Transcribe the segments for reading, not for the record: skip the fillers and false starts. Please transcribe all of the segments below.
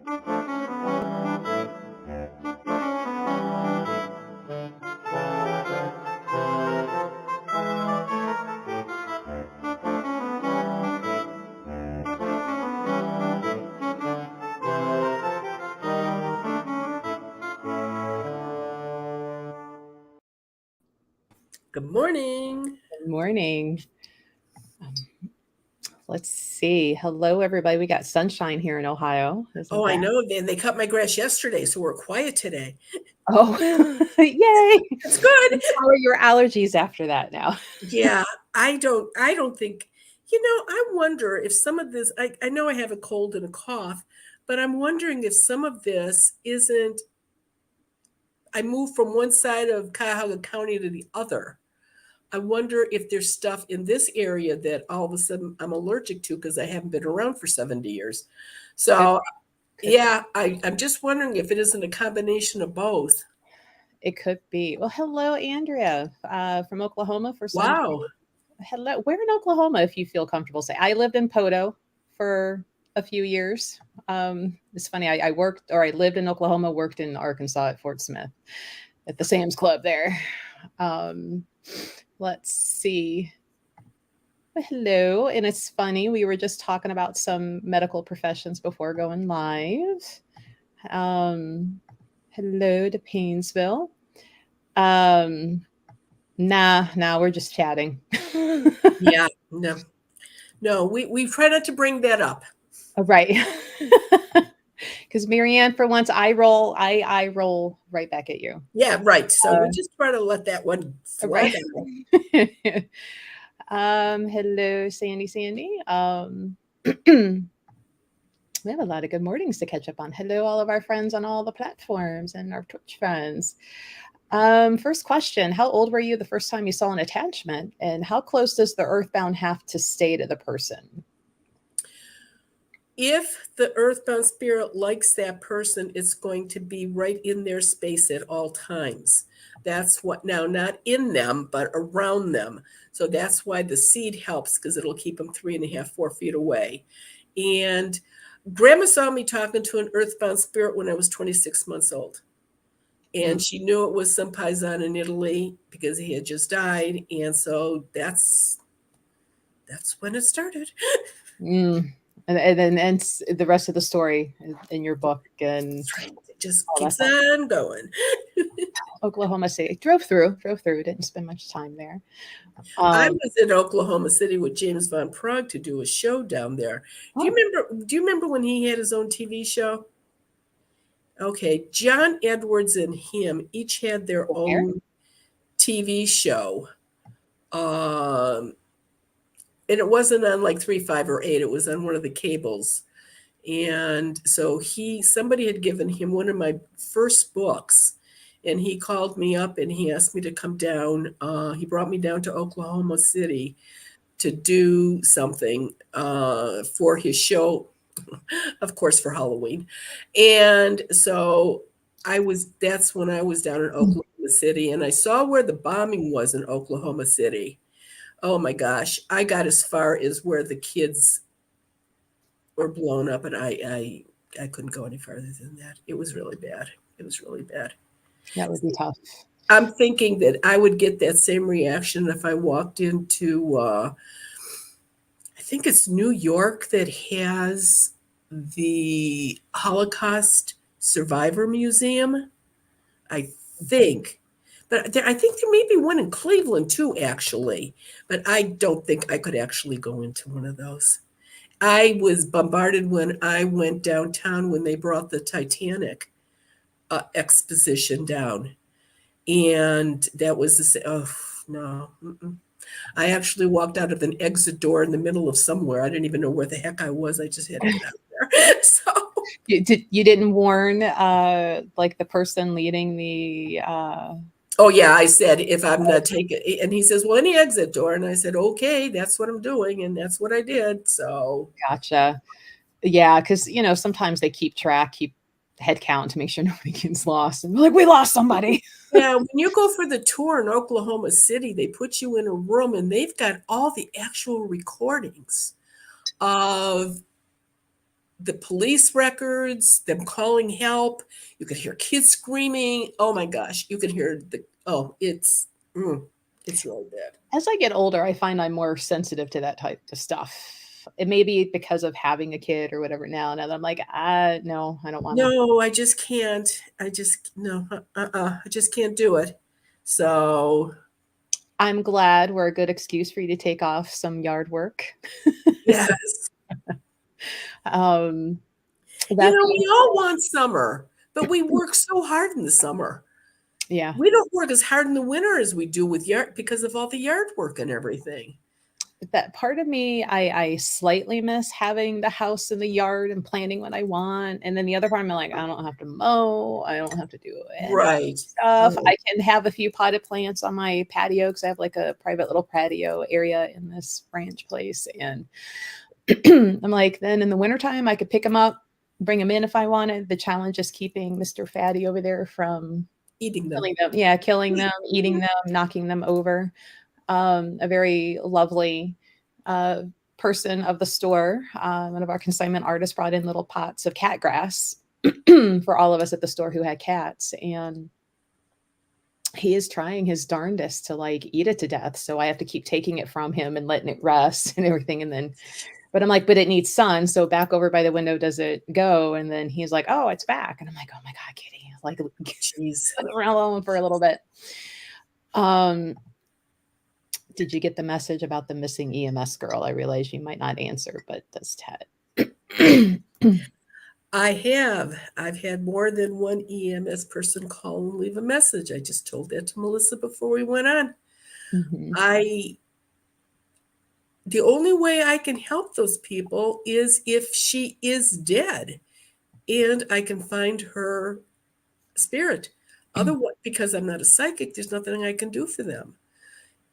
Good morning. Good morning. Let's see. Hello, everybody. We got sunshine here in Ohio. Oh, I know. And they cut my grass yesterday, so we're quiet today. Oh, yay. It's good. How are your allergies after that now? Yeah, I don't think, I wonder if some of this, I know I have a cold and a cough, but I'm wondering if some of this isn't, I moved from one side of Cuyahoga County to the other. I wonder if there's stuff in this area that all of a sudden I'm allergic to because I haven't been around for 70 years. So, yeah, I'm just wondering if it isn't a combination of both. It could be. Well, hello, Andrea from Oklahoma for some. Wow. Hello. Where in Oklahoma, if you feel comfortable say? I lived in Poto for a few years. It's funny. I worked or I lived in Oklahoma, worked in Arkansas at Fort Smith at the Sam's Club there. Let's see. Well, hello. And it's funny. We were just talking about some medical professions before going live. Hello to Painesville. Nah, we're just chatting. Yeah, no, we try not to bring that up. Right. Because Marianne, for once, I roll right back at you. Yeah, right. So we just try to let that one fly right. Hello, Sandy. We have a lot of good mornings to catch up on. Hello, all of our friends on all the platforms and our Twitch friends. First question, how old were you the first time you saw an attachment? And how close does the earthbound have to stay to the person? If the earthbound spirit likes that person, it's going to be right in their space at all times. That's what now, not in them, but around them. So that's why the seed helps because it'll keep them 3.5, 4 feet away. And Grandma saw me talking to an earthbound spirit when I was 26 months old. And she knew it was some paisan in Italy because he had just died. And so that's when it started. And then the rest of the story in your book. And it just keeps on going. Oklahoma City. Drove through, didn't spend much time there. I was in Oklahoma City with James Van Praagh to do a show down there. Do you remember when he had his own TV show? Okay, John Edwards and him each had their own TV show. And it wasn't on like 3, 5, or 8. It was on one of the cables. And so somebody had given him one of my first books, and he called me up and he asked me to come down. He brought me down to Oklahoma City to do something for his show, of course, for Halloween. And so that's when I was down in Oklahoma City, and I saw where the bombing was in Oklahoma City. Oh my gosh, I got as far as where the kids were blown up, and I couldn't go any further than that. It was really bad. That would be tough. I'm thinking that I would get that same reaction if I walked into, I think it's New York that has the Holocaust Survivor Museum, I think. But I think there may be one in Cleveland too, actually. But I don't think I could actually go into one of those. I was bombarded when I went downtown when they brought the Titanic exposition down. And that was no. I actually walked out of an exit door in the middle of somewhere. I didn't even know where the heck I was. I just had to get out there. So you didn't warn like the person leading the Oh yeah, I said if I'm not taking, and he says, well, any exit door, and I said, okay, that's what I'm doing, and that's what I did. So gotcha. Yeah, because sometimes they keep head count to make sure nobody gets lost, and like we lost somebody. Yeah, when you go for the tour in Oklahoma City, they put you in a room and they've got all the actual recordings of the police records, them calling help. You could hear kids screaming. Oh my gosh, you could hear it's really bad. As I get older, I find I'm more sensitive to that type of stuff. It may be because of having a kid or whatever now, and I'm like, no, I don't want to. No, I just can't. I just no, I just can't do it. So I'm glad we're a good excuse for you to take off some yard work. yes. We all want summer, but we work so hard in the summer. Yeah. We don't work as hard in the winter as we do with yard because of all the yard work and everything. That part of me, I slightly miss having the house and the yard and planning what I want. And then the other part, I'm like, I don't have to mow. I don't have to do right stuff. I can have a few potted plants on my patio because I have like a private little patio area in this ranch place. And I'm like, then in the wintertime, I could pick them up, bring them in if I wanted. The challenge is keeping Mr. Fatty over there from eating them. Killing them, eating them, knocking them over. A very lovely person of the store, one of our consignment artists, brought in little pots of cat grass for all of us at the store who had cats. And he is trying his darndest to like eat it to death. So I have to keep taking it from him and letting it rest and everything. And then, but I'm like, but it needs sun. So back over by the window, does it go? And then he's like, oh, it's back. And I'm like, oh my God, Kitty, like, jeez, around alone for a little bit. Did you get the message about the missing EMS girl? I realize you might not answer, but does Ted? I have. I've had more than one EMS person call and leave a message. I just told that to Melissa before we went on. Mm-hmm. The only way I can help those people is if she is dead and I can find her spirit. Otherwise, because I'm not a psychic, there's nothing I can do for them.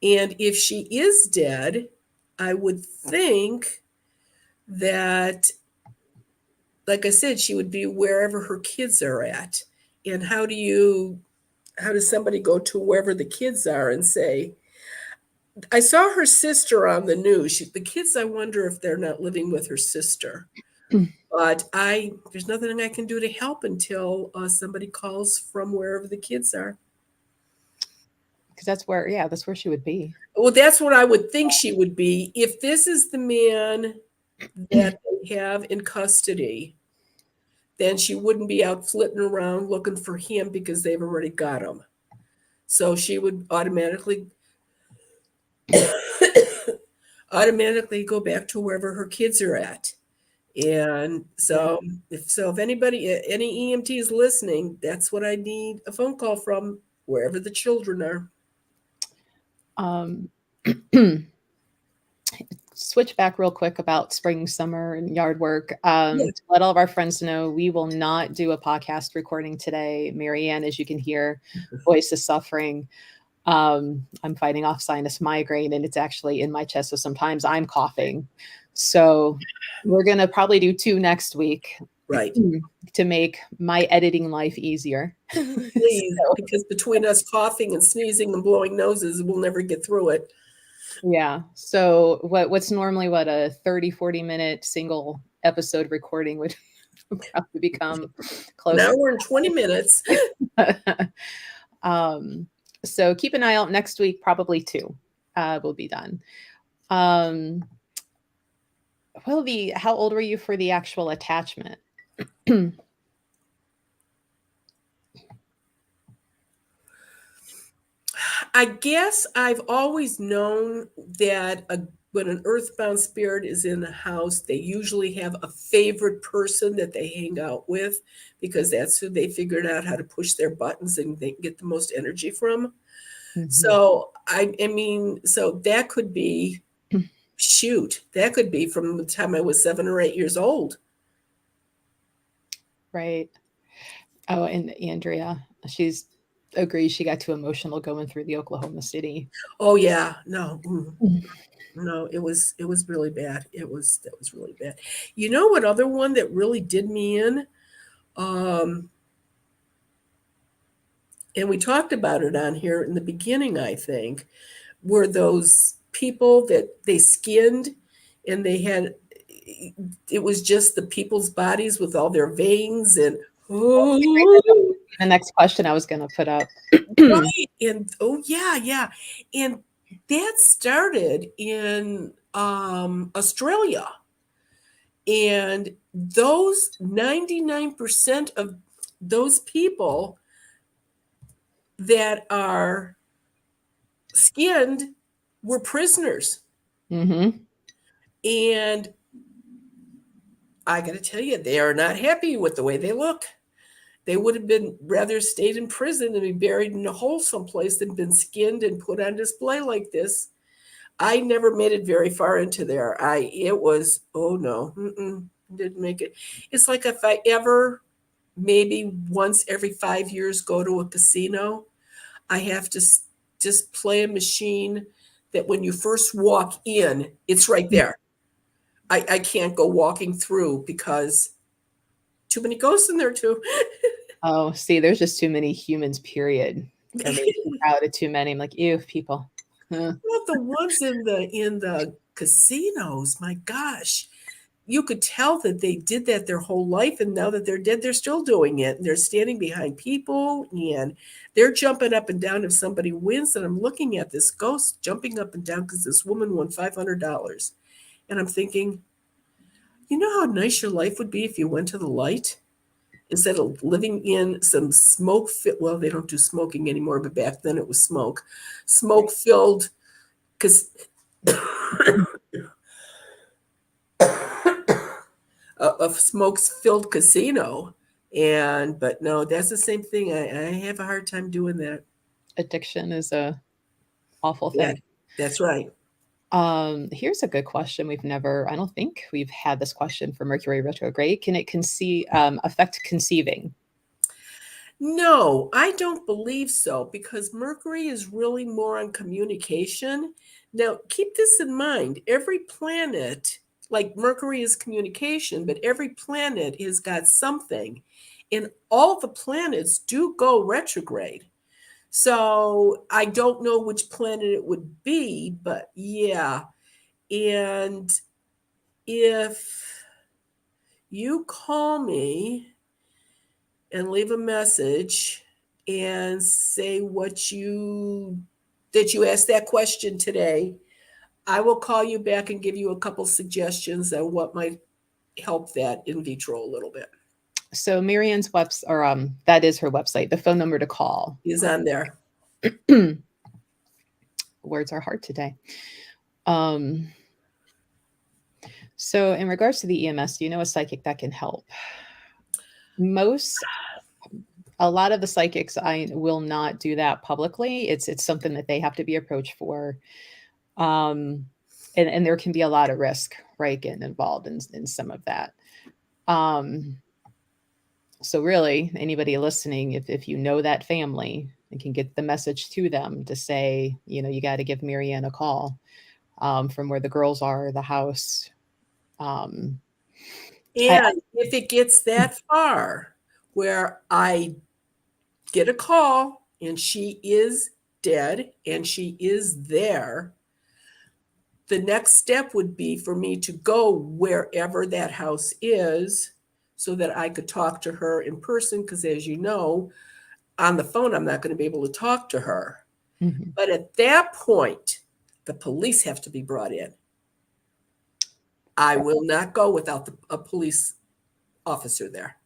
And if she is dead, I would think that, like I said, she would be wherever her kids are at. And how does somebody go to wherever the kids are and say, I saw her sister on the news. The kids, I wonder if they're not living with her sister. But there's nothing I can do to help until somebody calls from wherever the kids are. Because that's where she would be. Well, that's what I would think she would be. If this is the man that they have in custody, then she wouldn't be out flitting around looking for him because they've already got him. So she would automatically go back to wherever her kids are at. And so if anybody, any EMT is listening, that's what I need a phone call from, wherever the children are. Switch back real quick about spring, summer, and yard work. To let all of our friends know, we will not do a podcast recording today. Marianne, as you can hear, voice is suffering. I'm fighting off sinus migraine, and it's actually in my chest. So sometimes I'm coughing. So we're going to probably do 2 next week. Right. To make my editing life easier. Please, because between us coughing and sneezing and blowing noses, we'll never get through it. Yeah. So what's normally a 30-40 minute single episode recording would probably become close. Now we're in 20 minutes. So keep an eye out next week. Probably 2 will be done. How old were you for the actual attachment? I guess I've always known that when an earthbound spirit is in the house, they usually have a favorite person that they hang out with because that's who they figured out how to push their buttons and they get the most energy from. Mm-hmm. So so that could be, that could be from the time I was 7 or 8 years old. Right. Oh, and Andrea, she's agrees she got too emotional going through the Oklahoma City. Oh yeah, no, it was really bad. That was really bad. You know what other one that really did me in? And we talked about it on here in the beginning, I think, were those people that they skinned and they had it was just the people's bodies with all their veins and The next question I was going to put up. right. And oh yeah. And that started in Australia. And those 99% of those people that are skinned were prisoners. Mm-hmm. And I got to tell you, they are not happy with the way they look. They would have been rather stayed in prison and be buried in a hole someplace than been skinned and put on display like this. I never made it very far into there. It was, oh no, didn't make it. It's like if I ever, maybe once every 5 years, go to a casino, I have to just play a machine that when you first walk in, it's right there. I can't go walking through because too many ghosts in there too. Oh, see, there's just too many humans, period. For me, crowded too many. I'm like, ew, people. Well, the ones in the casinos, my gosh, you could tell that they did that their whole life, and now that they're dead, they're still doing it. And they're standing behind people, and they're jumping up and down if somebody wins. And I'm looking at this ghost jumping up and down because this woman won $500, and I'm thinking, you know how nice your life would be if you went to the light instead of living in some smoke. Well, they don't do smoking anymore, but back then it was smoke filled. Because a smoke-filled casino, but no, that's the same thing. I have a hard time doing that. Addiction is a awful Yeah, thing. that's right. Here's a good question. I don't think we've had this question for Mercury retrograde. Can it affect conceiving? No, I don't believe so, because Mercury is really more on communication. Now, keep this in mind. Every planet, like Mercury is communication, but every planet has got something. And all the planets do go retrograde. So I don't know which planet it would be, but yeah. And if you call me and leave a message and say that you asked that question today, I will call you back and give you a couple suggestions on what might help that in vitro a little bit. So Marianne's that is her website. The phone number to call is on there. Words are hard today. So in regards to the EMS, do you know a psychic that can help? A lot of the psychics, I will not do that publicly. It's something that they have to be approached for. And there can be a lot of risk, right, getting involved in some of that. So really, anybody listening, if you know that family, and can get the message to them to say, you got to give Marianne a call from where the girls are, the house. And if it gets that far where I get a call and she is dead and she is there, the next step would be for me to go wherever that house is so that I could talk to her in person. Because as you know, on the phone, I'm not going to be able to talk to her. Mm-hmm. But at that point, the police have to be brought in. I will not go without a police officer there.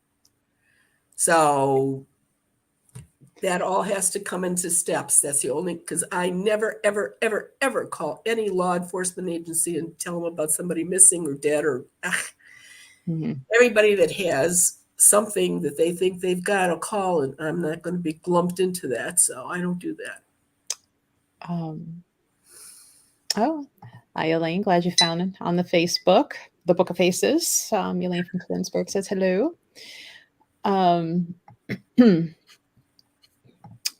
So that all has to come into steps. That's the only, because I never, ever, ever, ever call any law enforcement agency and tell them about somebody missing or dead or Mm-hmm. Everybody that has something that they think they've got a call, and I'm not going to be lumped into that. So I don't do that. Hi, Elaine. Glad you found it on the Facebook, the Book of Faces. Elaine from Twinsburg says hello.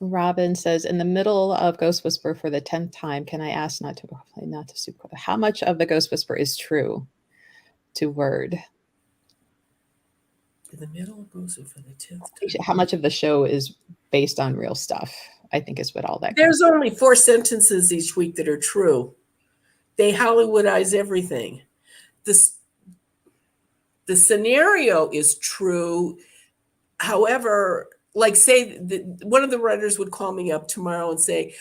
Robin says, in the middle of Ghost Whisper for the 10th time, can I ask not to super, how much of the Ghost Whisper is true to word? In the middle of Ghost Whisper for the 10th time. How much of the show is based on real stuff, I think is what all that. There's only 4 sentences each week that are true. They Hollywoodize everything. the scenario is true. However, like say one of the writers would call me up tomorrow and say,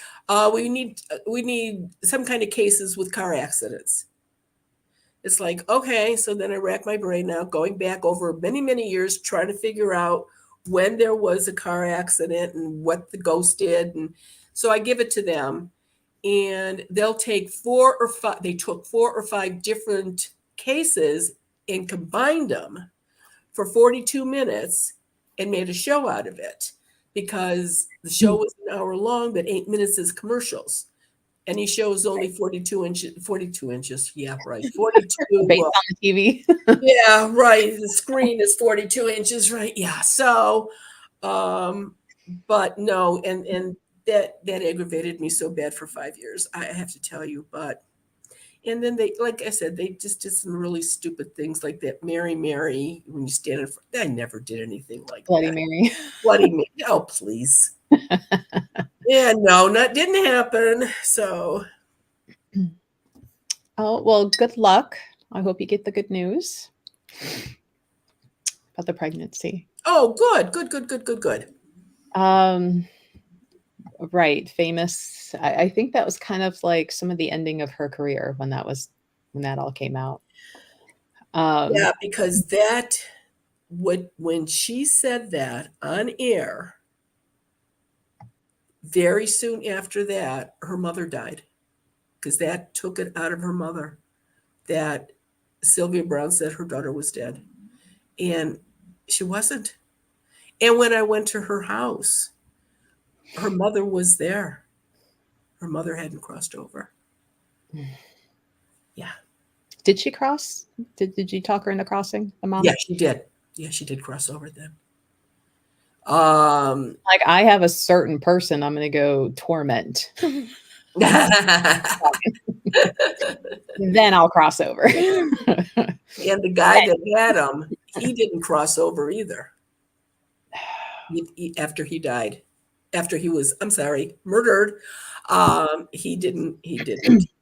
we need some kind of cases with car accidents. It's like, okay, so then I rack my brain out, going back over many, many years, trying to figure out when there was a car accident and what the ghost did. And so I give it to them, and they'll take they took 4 or 5 different cases and combined them for 42 minutes and made a show out of it, because the show was an hour long, but 8 minutes is commercials. And he shows only 42 inches. Yeah, right. 42. Based on the TV. Yeah, right. The screen is 42 inches, right? Yeah. So, but no, and that aggravated me so bad for 5 years, I have to tell you. But, and then they, like I said, they just did some really stupid things like that. Mary, when you stand in front, I never did anything like Bloody that. Mary. Bloody Mary. Oh, please. Yeah, no, didn't happen. So. Oh, well, good luck. I hope you get the good news about the pregnancy. Oh, good. Right. Famous. I think that was kind of like some of the ending of her career when that all came out. Yeah, because when she said that on air, very soon after that, her mother died, because that took it out of her mother, that Sylvia Browne said her daughter was dead, and she wasn't. And when I went to her house, her mother was there. Her mother hadn't crossed over. Yeah. Did she cross? Did you talk her into crossing, the mom? Yeah, she did. Yeah, she did cross over then. Like, I have a certain person I'm going to go torment. Then I'll cross over. And the guy that had him, he didn't cross over either. After he died, after he was, I'm sorry, murdered, he didn't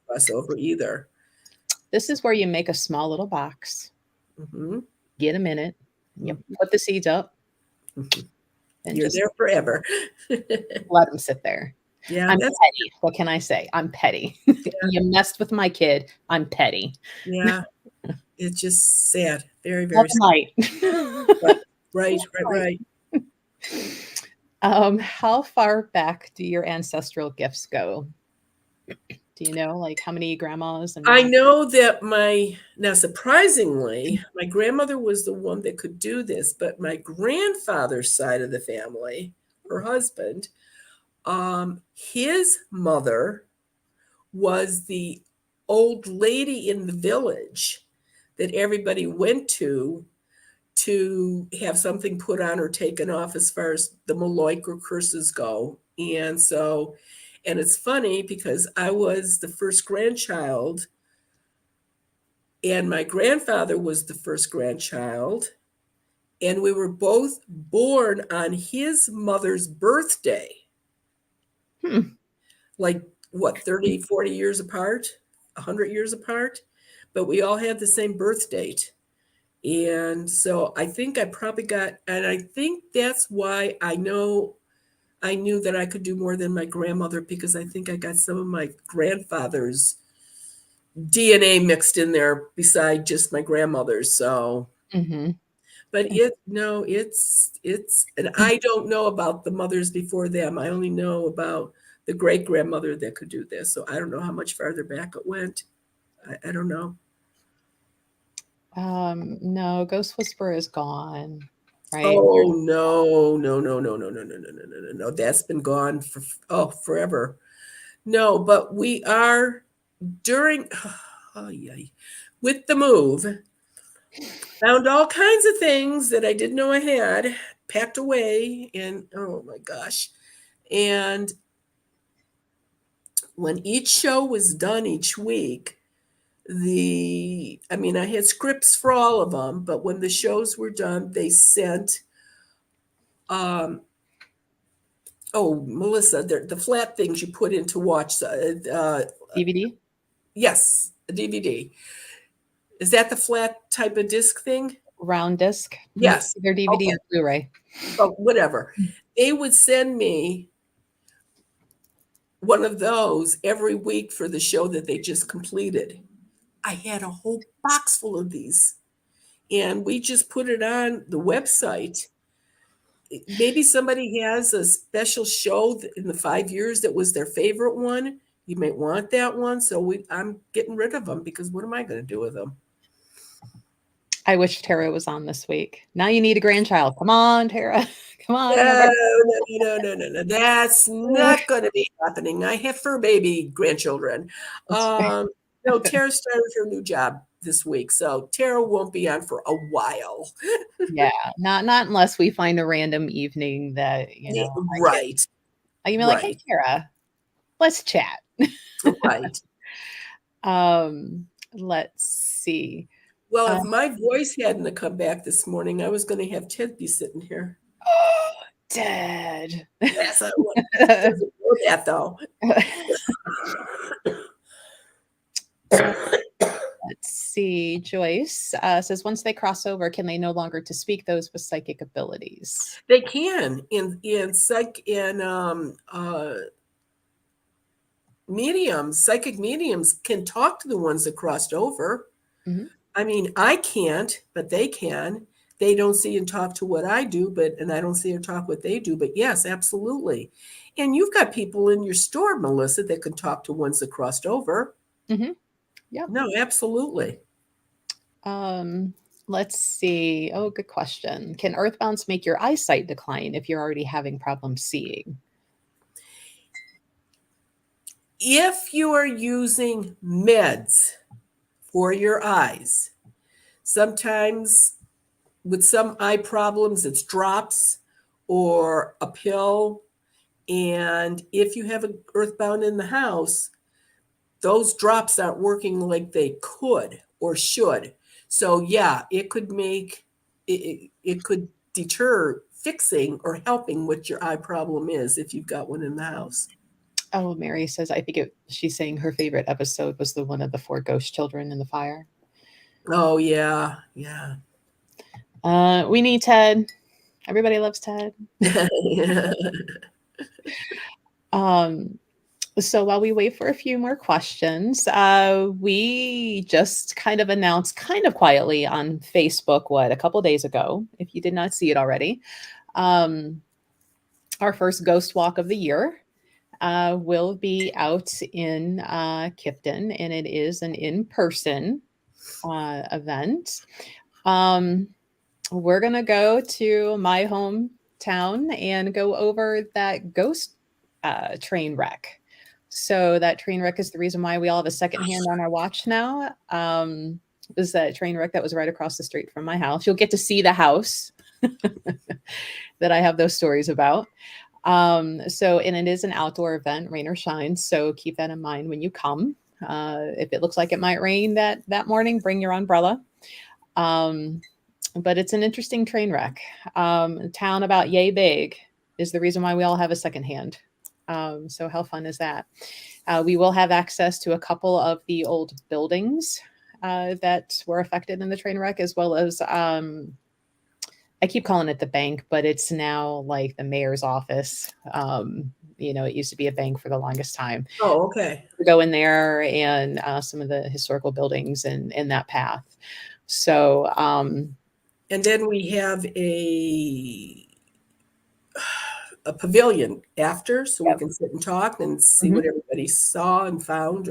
cross over either. This is where you make a small little box, get a minute, you put the seeds up, and you're there forever. Let them sit there. Yeah, I'm petty. What can I say? I'm petty. Yeah. You messed with my kid. I'm petty. Yeah, it's just sad. Very, very sad. Right. How far back do your ancestral gifts go? Do you know, like, how many grandmas? I know that now surprisingly, my grandmother was the one that could do this, but my grandfather's side of the family, her husband, his mother was the old lady in the village that everybody went to have something put on or taken off as far as the Maloika curses go. And so, and it's funny because I was the first grandchild and my grandfather was the first grandchild, and we were both born on his mother's birthday. Like what, 30, 40 years apart, 100 years apart, but we all had the same birth date. And so I think I probably and I think that's why I knew that I could do more than my grandmother, because I think I got some of my grandfather's DNA mixed in there beside just my grandmother's. So, but it's, and I don't know about the mothers before them. I only know about the great grandmother that could do this. So I don't know how much farther back it went. I don't know. No, Ghost Whisperer is gone. Right? Oh no. That's been gone for forever. No, but we are with the move, found all kinds of things that I didn't know I had packed away, and oh my gosh. And when each show was done each week, I had scripts for all of them, but when the shows were done, they sent, Melissa, the flat things you put in to watch. DVD? Yes, a DVD. Is that the flat type of disc thing? round disc. Yes. Either DVD Okay. or Blu-ray. But whatever. They would send me one of those every week for the show that they just completed. I had a whole box full of these, and we just put it on the website. Maybe somebody has a special show in the 5 years that was their favorite one. You may want that one. So I'm getting rid of them because what am I going to do with them? I wish Tara was on this week. Now you need a grandchild. Come on, Tara. Come on. No. That's not going to be happening. I have fur baby grandchildren. No, Tara started her new job this week, so Tara won't be on for a while. Yeah, not unless we find a random evening that, Right. I can be like, hey, Tara, let's chat. Right. Let's see. Well, if my voice hadn't come back this morning, I was going to have Ted be sitting here. Oh, Ted. Yes, I doesn't know that though. Let's see. Joyce says, once they cross over, can they no longer to speak those with psychic abilities? They can in psychic mediums can talk to the ones that crossed over. Mm-hmm. I mean, I can't, but they can. They don't see and talk to what I do, and I don't see or talk what they do. But yes, absolutely. And you've got people in your store, Melissa, that can talk to ones that crossed over. Mm-hmm. Yeah. No, absolutely. Let's see. Oh, good question. Can earthbounds make your eyesight decline if you're already having problems seeing? If you are using meds for your eyes, sometimes with some eye problems, it's drops or a pill. And if you have an earthbound in the house, those drops aren't working like they could or should. So yeah, it could deter fixing or helping what your eye problem is if you've got one in the house. Oh, Mary says, I think she's saying her favorite episode was the one of the 4 ghost children in the fire. Oh, yeah. Yeah. We need Ted. Everybody loves Ted. So while we wait for a few more questions, we just kind of announced kind of quietly on Facebook, a couple days ago, if you did not see it already, our first ghost walk of the year will be out in Kipton, and it is an in-person event. We're going to go to my hometown and go over that ghost train wreck. So that train wreck is the reason why we all have a second hand on our watch now. Is that train wreck that was right across the street from my house. You'll get to see the house that I have those stories about. And it is an outdoor event, rain or shine. So keep that in mind when you come. If it looks like it might rain that morning, bring your umbrella. But it's an interesting train wreck. A town about yay big is the reason why we all have a second hand. So how fun is that? We will have access to a couple of the old buildings that were affected in the train wreck, as well as I keep calling it the bank, but it's now like the mayor's office. It used to be a bank for the longest time. Oh, okay. We go in there and some of the historical buildings in that path. So, and then we have a pavilion after, so we can sit and talk and see what everybody saw and found.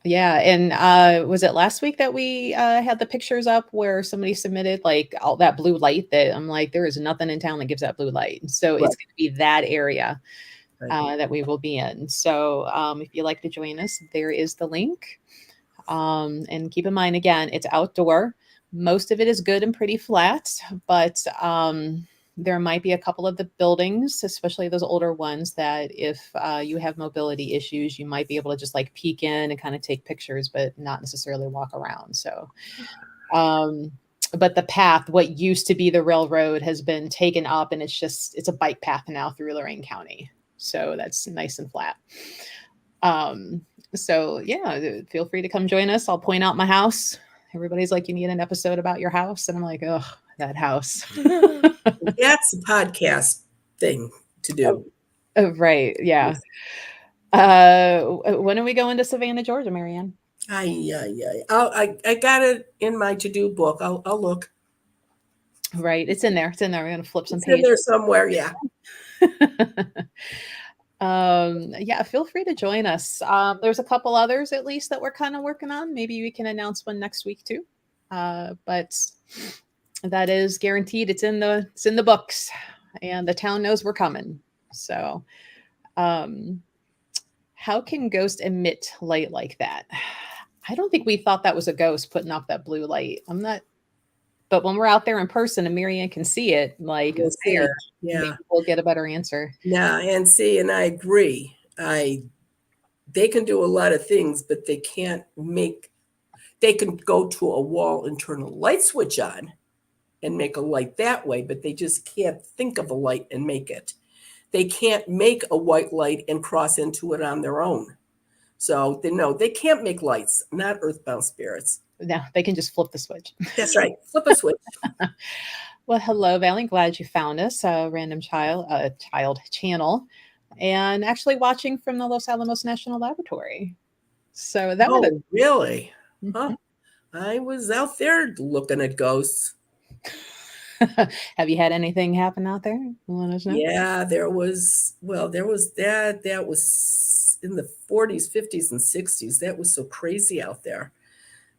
Yeah, and was it last week that we had the pictures up where somebody submitted like all that blue light that I'm like, there is nothing in town that gives that blue light. So it's going to be that area that we will be in. So if you'd like to join us, there is the link. And keep in mind, again, it's outdoor. Most of it is good and pretty flat, but there might be a couple of the buildings, especially those older ones, that if you have mobility issues, you might be able to just like peek in and kind of take pictures, but not necessarily walk around. So, but the path, what used to be the railroad, has been taken up, and it's a bike path now through Lorain County. So that's nice and flat. So yeah, feel free to come join us. I'll point out my house. Everybody's like, you need an episode about your house. And I'm like, oh, that house. That's a podcast thing to do. Oh, right. Yeah. When are we going to Savannah, Georgia, Marianne? I got it in my to-do book. I'll look. Right. It's in there. It's in there. We're going to flip some It's in there pages. somewhere. Yeah. Yeah, feel free to join us. There's a couple others at least that we're kind of working on. Maybe we can announce one next week too. But that is guaranteed. It's in the books, and the town knows we're coming. So, how can ghosts emit light like that? I don't think we thought that was a ghost putting off that blue light. I'm not. But when we're out there in person and Marianne can see it, like We'll see. there, Yeah. maybe we'll get a better answer. Yeah, and see, and I agree. They can do a lot of things, but they can go to a wall and turn a light switch on and make a light that way, but they just can't think of a light and make it. They can't make a white light and cross into it on their own. So they can't make lights, not earthbound spirits. No, they can just flip the switch. That's right. Flip a switch. Well, hello, Valley. Glad you found us, a random child channel, and actually watching from the Los Alamos National Laboratory. So that was really? Mhm. Huh? I was out there looking at ghosts. Have you had anything happen out there? Let us know. Yeah, there was that. That was in the 40s, 50s, and 60s. That was so crazy out there.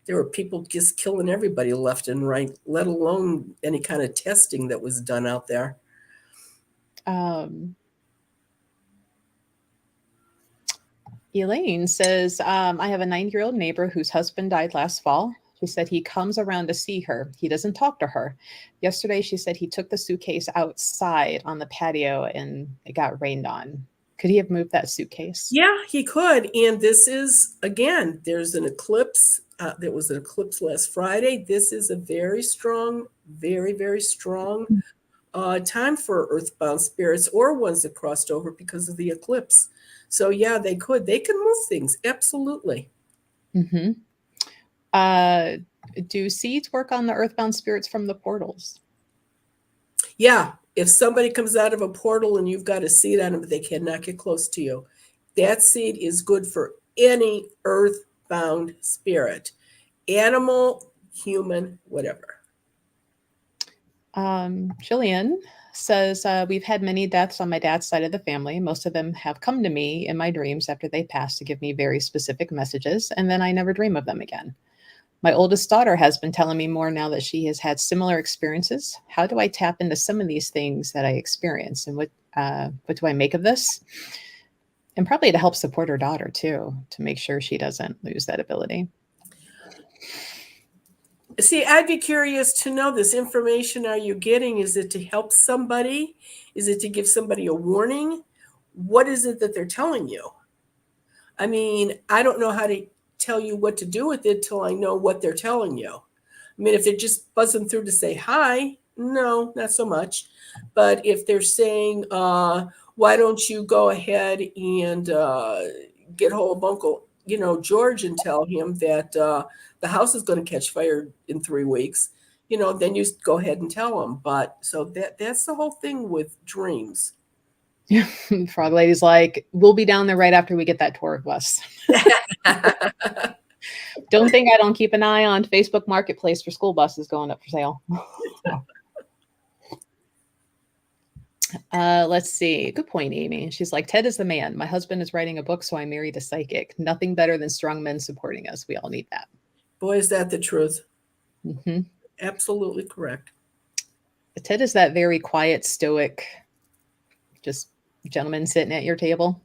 There were people just killing everybody left and right, let alone any kind of testing that was done out there. Elaine says, I have a 9-year-old neighbor whose husband died last fall. She said he comes around to see her. He doesn't talk to her. Yesterday, she said he took the suitcase outside on the patio and it got rained on. Could he have moved that suitcase? Yeah, he could. And this is, again, there's an eclipse. There was an eclipse last Friday. This is a very strong, very, very strong time for earthbound spirits or ones that crossed over because of the eclipse. So yeah, they could. They can move things. Absolutely. Mm-hmm. Do seeds work on the earthbound spirits from the portals? Yeah. If somebody comes out of a portal and you've got a seed on them, but they cannot get close to you, that seed is good for any earthbound spirit, animal, human, whatever. Jillian says, we've had many deaths on my dad's side of the family. Most of them have come to me in my dreams after they passed to give me very specific messages, and then I never dream of them again. My oldest daughter has been telling me more now that she has had similar experiences. How do I tap into some of these things that I experience, and what do I make of this? And probably to help support her daughter too, to make sure she doesn't lose that ability. See, I'd be curious to know, this information are you getting? Is it to help somebody? Is it to give somebody a warning? What is it that they're telling you? I mean, I don't know how to tell you what to do with it till I know what they're telling you. I mean, if they're just buzzing through to say hi, no, not so much. But if they're saying, why don't you go ahead and get hold of Uncle, George, and tell him that the house is going to catch fire in 3 weeks, then you go ahead and tell him. But so that's the whole thing with dreams. Frog Lady's like, we'll be down there right after we get that tour bus. Don't think I don't keep an eye on Facebook Marketplace for school buses going up for sale. Let's see. Good point, Amy. She's like, Ted is the man. My husband is writing a book, so I married a psychic. Nothing better than strong men supporting us. We all need that. Boy, is that the truth. Mm-hmm. Absolutely correct. Ted is that very quiet, stoic, just gentleman sitting at your table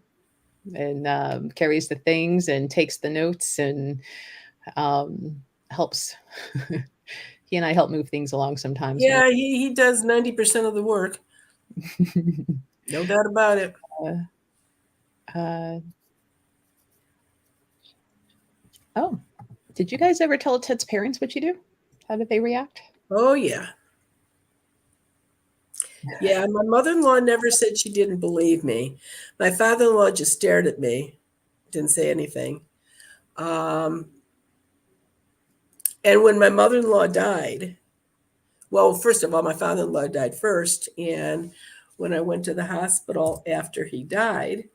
and carries the things and takes the notes and helps. He and I help move things along sometimes. Yeah, he does 90% of the work. No doubt about it. Oh, did you guys ever tell Ted's parents what you do? How did they react? Oh, yeah. Yeah, my mother-in-law never said she didn't believe me. My father-in-law just stared at me, didn't say anything. And when my mother-in-law died, well, first of all, my father-in-law died first. And when I went to the hospital after he died,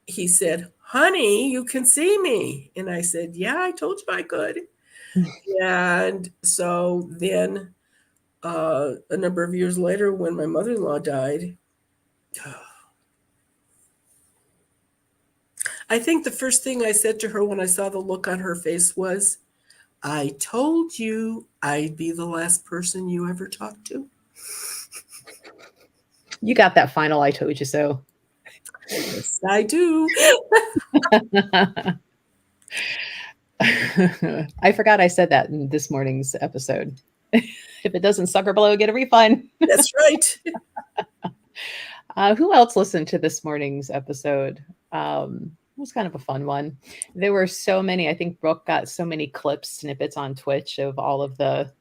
he said, "Honey, you can see me." And I said, "Yeah, I told you I could." And so then a number of years later, when my mother-in-law died, I think the first thing I said to her when I saw the look on her face was, "I told you I'd be the last person you ever talked to." You got that final "I told you so." Yes, I do. I forgot I said that in this morning's episode. If it doesn't suck or blow, get a refund. That's right. Who else listened to this morning's episode? It was kind of a fun one. There were so many. I think Brooke got so many clips, snippets on Twitch of all of the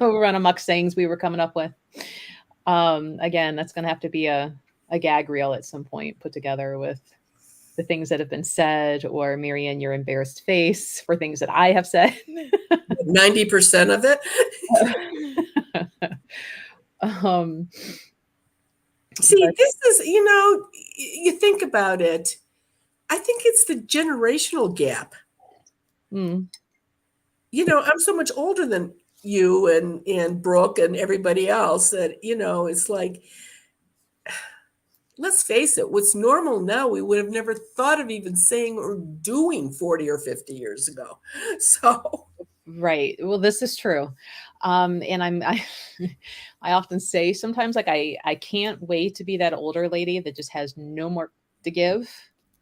run amok sayings we were coming up with. Again, that's going to have to be a gag reel at some point put together with the things that have been said, or Marianne, your embarrassed face for things that I have said. 90% of it. See, this is, you think about it. I think it's the generational gap. I'm so much older than you and Brooke and everybody else that, it's like, let's face it, what's normal now, we would have never thought of even saying or doing 40 or 50 years ago. So. Right. Well, this is true. And I often say sometimes, like, I can't wait to be that older lady that just has no more to give.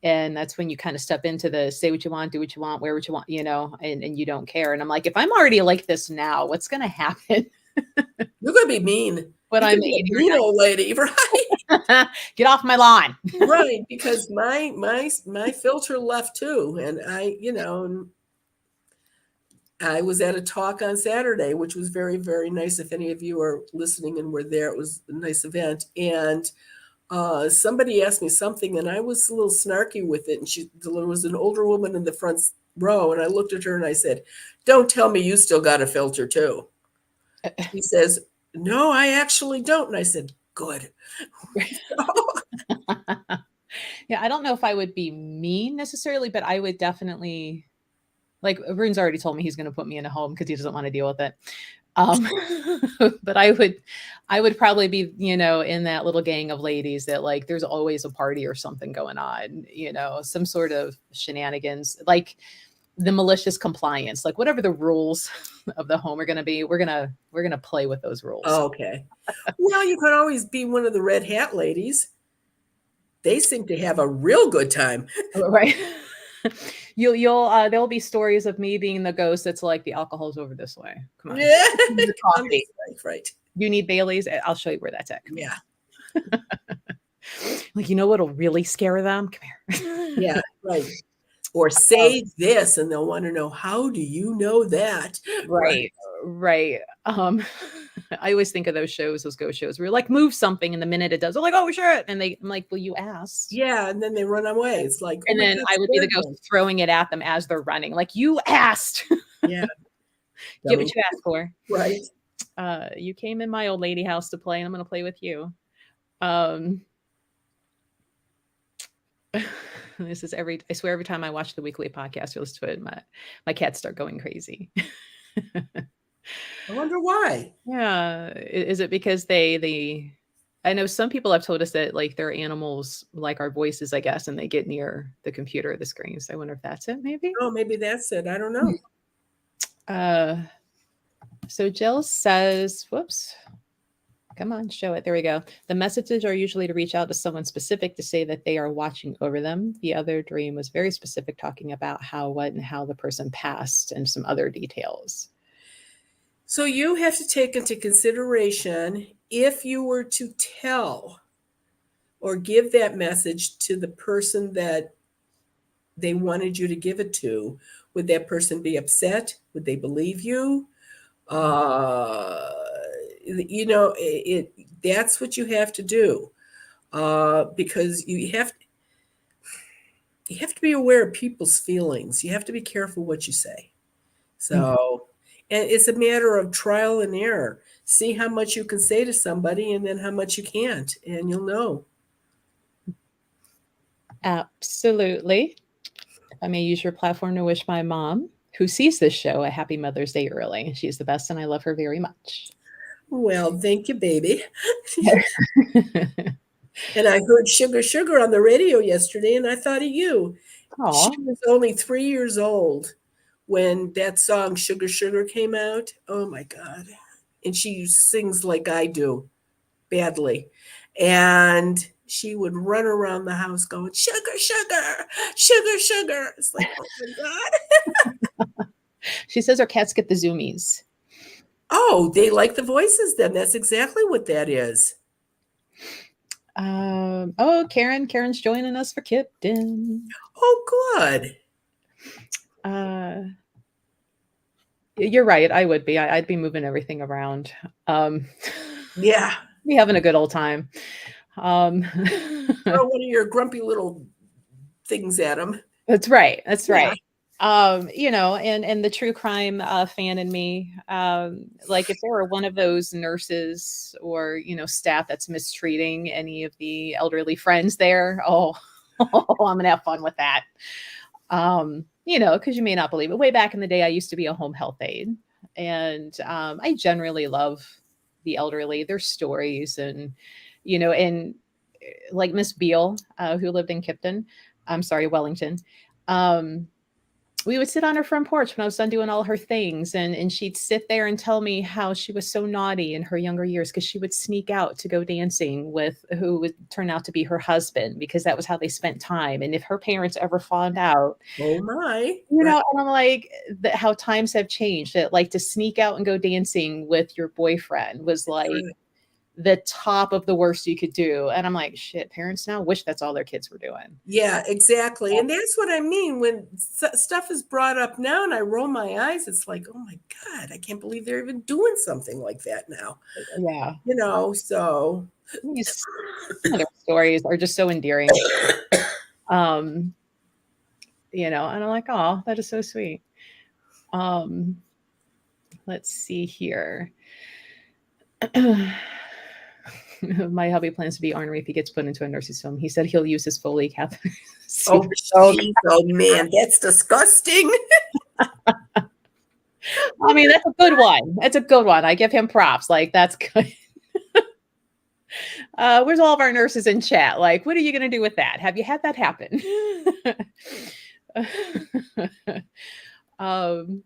And that's when you kind of step into the say what you want, do what you want, wear what you want, and you don't care. And I'm like, if I'm already like this now, what's going to happen? You're going to be mean. When I'm a mean old lady, right? Get off my lawn. Right. Because my filter left too. And I was at a talk on Saturday, which was very, very nice. If any of you are listening and were there, it was a nice event. And somebody asked me something, and I was a little snarky with it. And there was an older woman in the front row, and I looked at her and I said, "Don't tell me you still got a filter too." She says, "No, I actually don't." And I said, "Good." Yeah, I don't know if I would be mean necessarily, but I would definitely... Like, Rune's already told me he's going to put me in a home because he doesn't want to deal with it. But I would probably be, in that little gang of ladies that, like, there's always a party or something going on, some sort of shenanigans, like the malicious compliance, like whatever the rules of the home are going to be, we're going to play with those rules. Okay. Well, you can always be one of the red hat ladies. They seem to have a real good time. Right. There'll be stories of me being the ghost that's like, the alcohol's over this way. Come on. Yeah. Coffee. Right. You need Bailey's? I'll show you where that's at. Come yeah. Like, what'll really scare them? Come here. Yeah, right. Or say this, and they'll want to know, how do you know that? Right. I always think of those shows, those ghost shows, where you're like, move something, and the minute it does, they're like, "Oh shit!" And I'm like, "Well, you asked." Yeah, and then they run away. It's like, and then I would be the ghost throwing it at them as they're running, like, "You asked." Yeah. Get what you asked for. Right. You came in my old lady house to play, and I'm going to play with you. This is I swear every time I watch the weekly podcast or listen to it, my cats start going crazy. I wonder why. Yeah. Is it because I know some people have told us that, like, their animals like our voices, I guess, and they get near the computer or the screen. So I wonder if that's it, maybe. Oh, maybe that's it. I don't know. So Jill says, whoops. Come on, show it. There we go. The messages are usually to reach out to someone specific to say that they are watching over them. The other dream was very specific, talking about how the person passed and some other details. So you have to take into consideration, if you were to tell or give that message to the person that they wanted you to give it to, would that person be upset? Would they believe you? That's what you have to do, because you have to be aware of people's feelings. You have to be careful what you say. So, and it's a matter of trial and error. See how much you can say to somebody and then how much you can't, and you'll know. Absolutely. If I may use your platform to wish my mom, who sees this show, a happy Mother's Day early. She's the best and I love her very much. Well, thank you, baby. And I heard Sugar Sugar on the radio yesterday, and I thought of you. She Aw. was only 3 years old when that song Sugar Sugar came out. Oh my God. And she sings like I do, badly. And she would run around the house going, Sugar, sugar, sugar, sugar. It's like, oh my God. She says her cats get the zoomies. Oh, they like the voices then. That's exactly what that is. Oh, Karen's joining us for Kipton. Oh, good. You're right. I would be. I'd be moving everything around. Yeah. Be having a good old time. Throw one of your grumpy little things at them. That's right. That's Yeah. right. And the true crime fan in me, like if there were one of those nurses or staff that's mistreating any of the elderly friends there, I'm gonna have fun with that. Because you may not believe it. Way back in the day, I used to be a home health aide, and I generally love the elderly, their stories, and like Miss Beale, who lived in Wellington. We would sit on her front porch when I was done doing all her things, and she'd sit there and tell me how she was so naughty in her younger years because she would sneak out to go dancing with who would turn out to be her husband because that was how they spent time. And if her parents ever found out, oh my, and I'm like, how times have changed. That like to sneak out and go dancing with your boyfriend was like the top of the worst you could do. And I'm like, shit, parents now wish that's all their kids were doing. Yeah, exactly. And that's what I mean when stuff is brought up now and I roll my eyes, it's like, oh my God, I can't believe they're even doing something like that now. Yeah. So these stories are just so endearing. And I'm like, oh, that is so sweet. Let's see here. My hubby plans to be ornery if he gets put into a nurse's home. He said he'll use his Foley catheter. Oh man, that's disgusting. I mean, that's a good one. That's a good one. I give him props. Like, that's good. Where's all of our nurses in chat? Like, what are you going to do with that? Have you had that happen? Oh, man.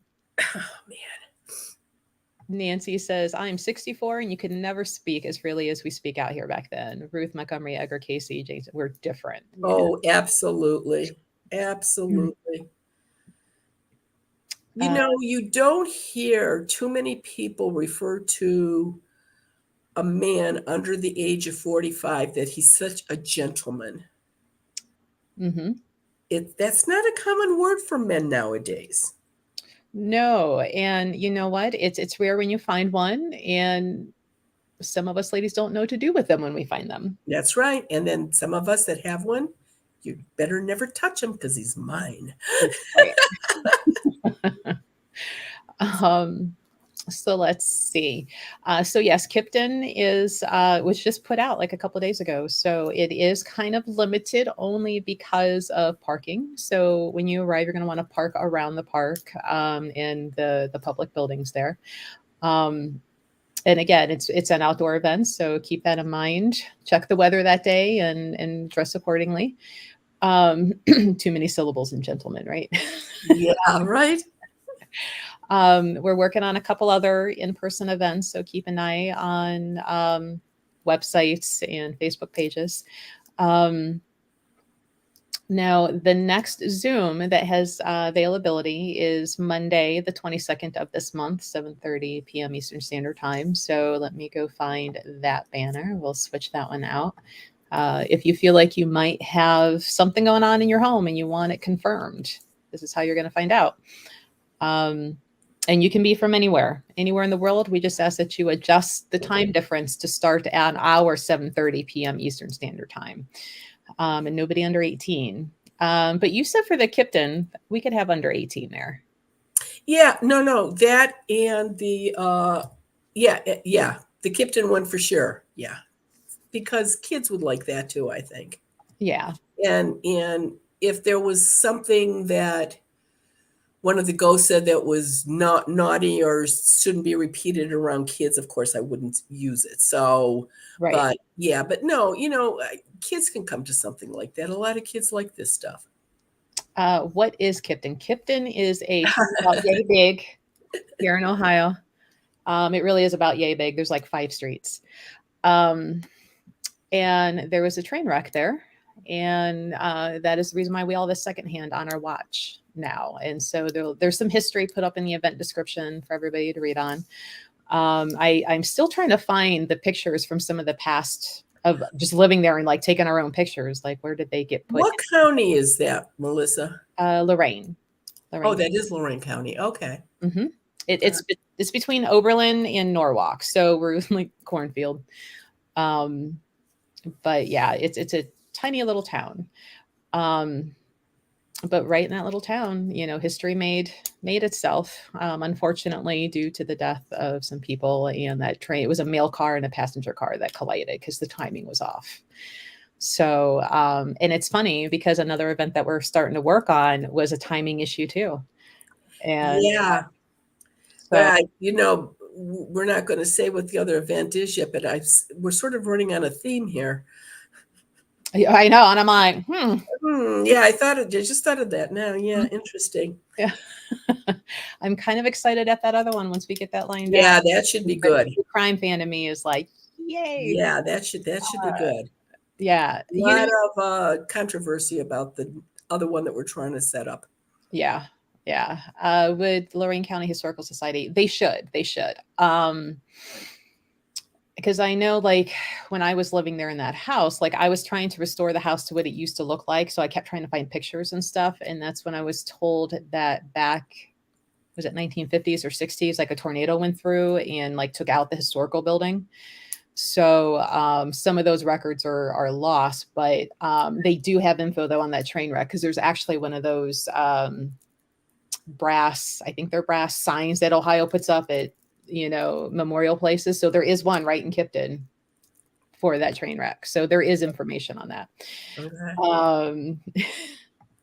Nancy says, I'm 64 and you can never speak as freely as we speak out here back then. Ruth, Montgomery, Edgar, Casey, Jason, we're different. Oh, absolutely. Absolutely. You don't hear too many people refer to a man under the age of 45 that he's such a gentleman. Mm-hmm. That's not a common word for men nowadays. No, and you know what? It's rare when you find one, and some of us ladies don't know what to do with them when we find them. That's right. And then some of us that have one, you better never touch him because he's mine. So let's see. So yes, Kipton was just put out like a couple of days ago. So it is kind of limited only because of parking. So when you arrive, you're going to want to park around the park in the public buildings there. And again, it's an outdoor event, so keep that in mind. Check the weather that day and dress accordingly. Too many syllables in gentlemen, right? Yeah, right. We're working on a couple other in-person events, so keep an eye on websites and Facebook pages. Now, the next Zoom that has availability is Monday, the 22nd of this month, 7:30 p.m. Eastern Standard Time. So let me go find that banner. We'll switch that one out. If you feel like you might have something going on in your home and you want it confirmed, this is how you're going to find out. And you can be from anywhere in the world. We just ask that you adjust the time difference to start at our 7:30 p.m. Eastern Standard Time. And nobody under 18. But you said for the Kipton, we could have under 18 there. Yeah, no, that and the yeah, the Kipton one for sure. Yeah, because kids would like that too, I think. Yeah. And if there was something that one of the ghosts said that was not naughty or shouldn't be repeated around kids, of course I wouldn't use it. So, Right. but yeah, but no, kids can come to something like that. A lot of kids like this stuff. What is Kipton? Kipton is a town about yay big here in Ohio. It really is about yay big. There's like 5 streets. Um, and there was a train wreck there. And that is the reason why we all have a secondhand on our watch now. And so there's some history put up in the event description for everybody to read on. I'm still trying to find the pictures from some of the past of just living there and like taking our own pictures. Like, where did they get put? What county is that, Melissa? Lorraine. Oh, Lorraine. that is Lorraine County. Okay. Mm-hmm. It's between Oberlin and Norwalk, so we're like cornfield. But yeah, it's a tiny little town. But right in that little town, history made itself. Unfortunately, due to the death of some people, and that train, it was a mail car and a passenger car that collided because the timing was off. So, and it's funny because another event that we're starting to work on was a timing issue too. And Yeah. so, But we're not going to say what the other event is yet, but we're sort of running on a theme here. I know, and I'm like, Yeah, I just thought of that now. Yeah, interesting. yeah. I'm kind of excited at that other one once we get that line down. Yeah, that should be good. The crime fan of me is like, yay. Yeah, that should be good. Yeah. A lot of controversy about the other one that we're trying to set up. Yeah. Yeah. With Lorraine County Historical Society, they should. Because I know, like, when I was living there in that house, like, I was trying to restore the house to what it used to look like. So I kept trying to find pictures and stuff. And that's when I was told that back, was it 1950s or 60s, like a tornado went through and like took out the historical building. So some of those records are lost, but they do have info though on that train wreck, because there's actually one of those brass, I think they're brass signs that Ohio puts up at memorial places. So there is one right in Kipton for that train wreck. So there is information on that. Okay.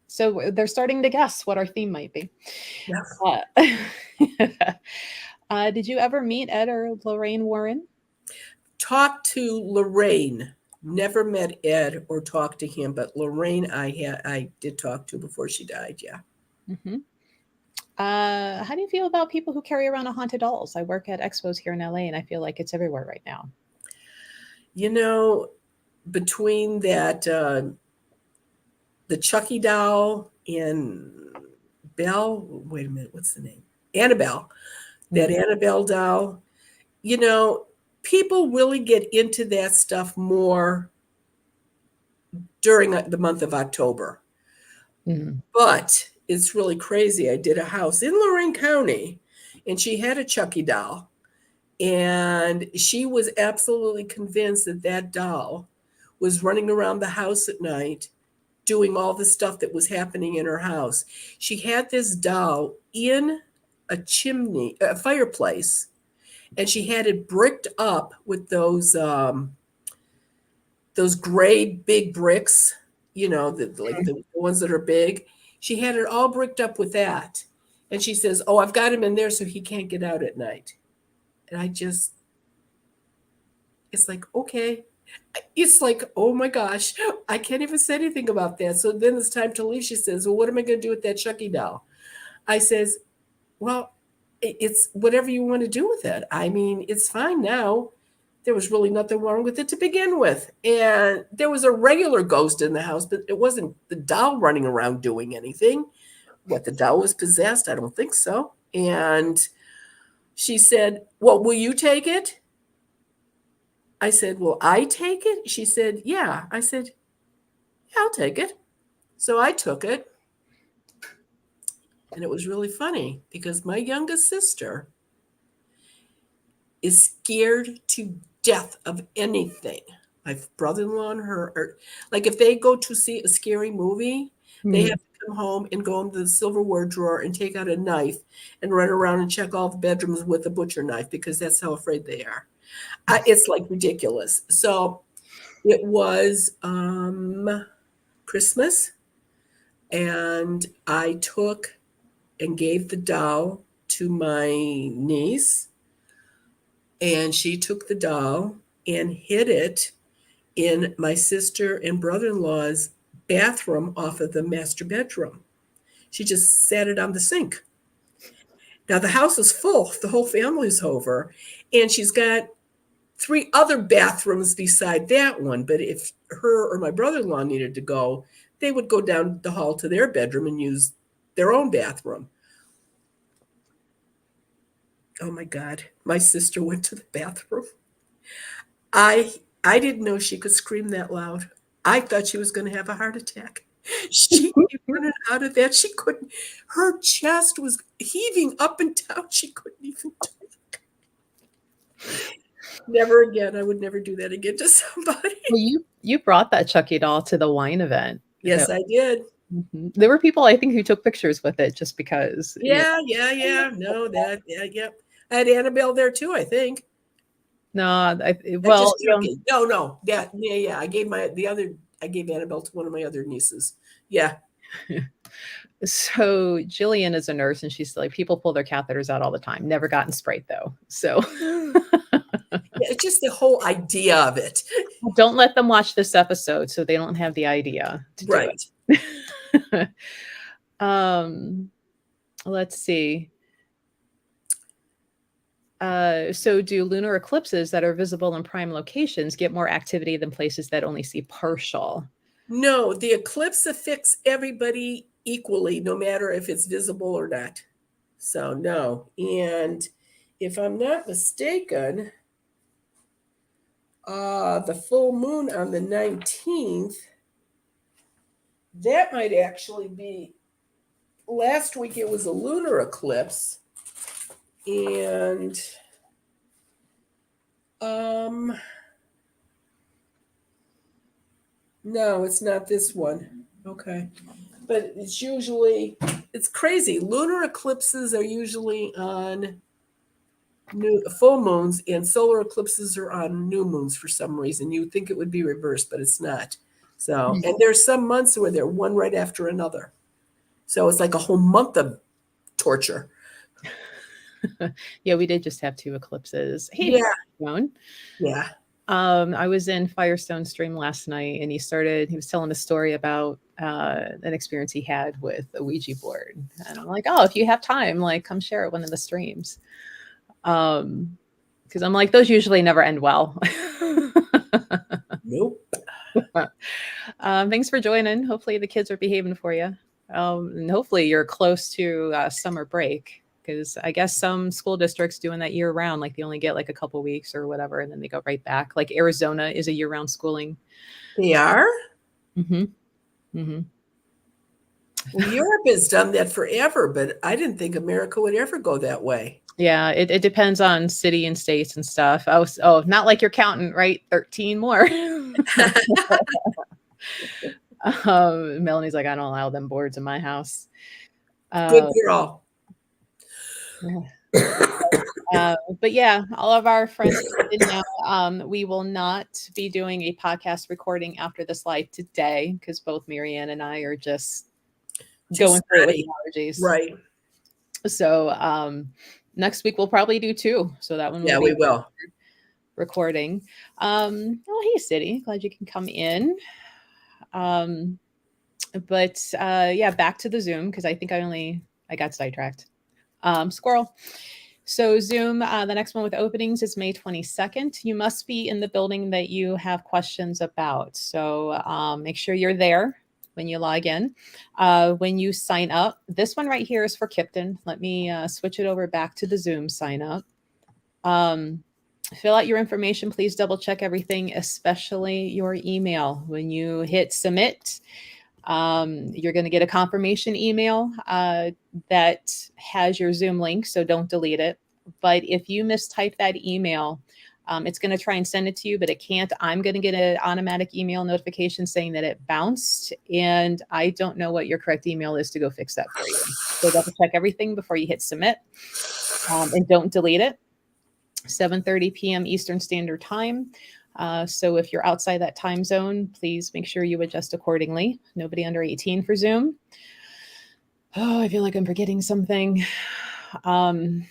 So they're starting to guess what our theme might be. Yeah. Did you ever meet Ed or Lorraine Warren? Talked to Lorraine. Never met Ed or talked to him, but Lorraine I did talk to before she died. Yeah. Mm-hmm. How do you feel about people who carry around a haunted dolls? I work at expos here in LA, and I feel like it's everywhere right now. Between that, the Chucky doll and Belle, wait a minute, what's the name? Annabelle. That Annabelle doll, people really get into that stuff more during the month of October. Mm-hmm. But it's really crazy. I did a house in Lorraine County, and she had a Chucky doll, and she was absolutely convinced that that doll was running around the house at night doing all the stuff that was happening in her house. She had this doll in a fireplace, and she had it bricked up with those gray big bricks, the ones that are big. She had it all bricked up with that. And she says, "Oh, I've got him in there so he can't get out at night." And it's like, okay. It's like, oh my gosh, I can't even say anything about that. So then it's time to leave. She says, "Well, what am I going to do with that Chucky doll?" I says, "Well, it's whatever you want to do with it. I mean, it's fine now. There was really nothing wrong with it to begin with. And there was a regular ghost in the house, but it wasn't the doll running around doing anything. What, the doll was possessed? I don't think so." And she said, "Well, will you take it?" I said, "Will I take it?" She said, "Yeah." I said, "Yeah, I'll take it." So I took it. And it was really funny because my youngest sister is scared to death of anything. My brother-in-law and her, like if they go to see a scary movie, They have to come home and go into the silverware drawer and take out a knife and run around and check all the bedrooms with a butcher knife because that's how afraid they are. It's like ridiculous. So it was Christmas, and I took and gave the doll to my niece, and she took the doll and hid it in my sister and brother-in-law's bathroom off of the master bedroom. She just sat it on the sink. Now the house is full, the whole family's over, and she's got 3 other bathrooms beside that one. But if her or my brother-in-law needed to go, they would go down the hall to their bedroom and use their own bathroom. Oh my God, my sister went to the bathroom. I didn't know she could scream that loud. I thought she was going to have a heart attack. She came running out of that. She couldn't, her chest was heaving up and down. She couldn't even talk. Never again. I would never do that again to somebody. Well, you brought that Chucky doll to the wine event. Yes, I did. There were people, I think, who took pictures with it just because. Yeah. No, that, yep. I had Annabelle there too, I think. No, No. Yeah. I gave Annabelle to one of my other nieces. Yeah. So Jillian is a nurse, and she's like, people pull their catheters out all the time. Never gotten sprayed though. So Yeah, it's just the whole idea of it. Don't let them watch this episode so they don't have the idea to do it. Let's see. So do lunar eclipses that are visible in prime locations get more activity than places that only see partial? No, the eclipse affects everybody equally, no matter if it's visible or not. So no. And if I'm not mistaken, the full moon on the 19th, that might actually be, last week it was a lunar eclipse. And no, it's not this one. Okay. But it's crazy. Lunar eclipses are usually on full moons, and solar eclipses are on new moons for some reason. You would think it would be reversed, but it's not. So, and there's some months where they're one right after another. So it's like a whole month of torture. Yeah, we did just have 2 eclipses. Hey, yeah. Firestone. Yeah. I was in Firestone stream last night, and he was telling a story about an experience he had with a Ouija board. And I'm like, oh, if you have time, like, come share it one of the streams. Because I'm like, those usually never end well. Nope. Thanks for joining. Hopefully the kids are behaving for you. And hopefully you're close to summer break, because I guess some school districts doing that year round, like they only get like a couple weeks or whatever, and then they go right back. Like Arizona is a year round schooling. They are? Mm-hmm. Mm-hmm. Well, Europe has done that forever, but I didn't think America would ever go that way. Yeah, it depends on city and states and stuff. Oh, not like you're counting, right? 13 more. Melanie's like, I don't allow them boards in my house. Good girl. But yeah, all of our friends know, we will not be doing a podcast recording after this live today, because both Marianne and I are just going through it with allergies. Right. So next week we'll probably do 2. So that one will we will. Recording. Oh, hey City, glad you can come in. But yeah, back to the Zoom, because I think I got sidetracked. Squirrel. So Zoom, the next one with openings is May 22nd. You must be in the building that you have questions about. So make sure you're there when you log in. When you sign up, this one right here is for Kipton. Let me switch it over back to the Zoom sign up. Fill out your information. Please double check everything, especially your email. When you hit submit, you're going to get a confirmation email that has your Zoom link, so don't delete it. But if you mistype that email, It's going to try and send it to you, but it can't. I'm going to get an automatic email notification saying that it bounced, and I don't know what your correct email is to go fix that for you. So double check everything before you hit submit, and don't delete it. 7:30 p.m. Eastern Standard Time. So if you're outside that time zone, please make sure you adjust accordingly. Nobody under 18 for Zoom. Oh, I feel like I'm forgetting something. I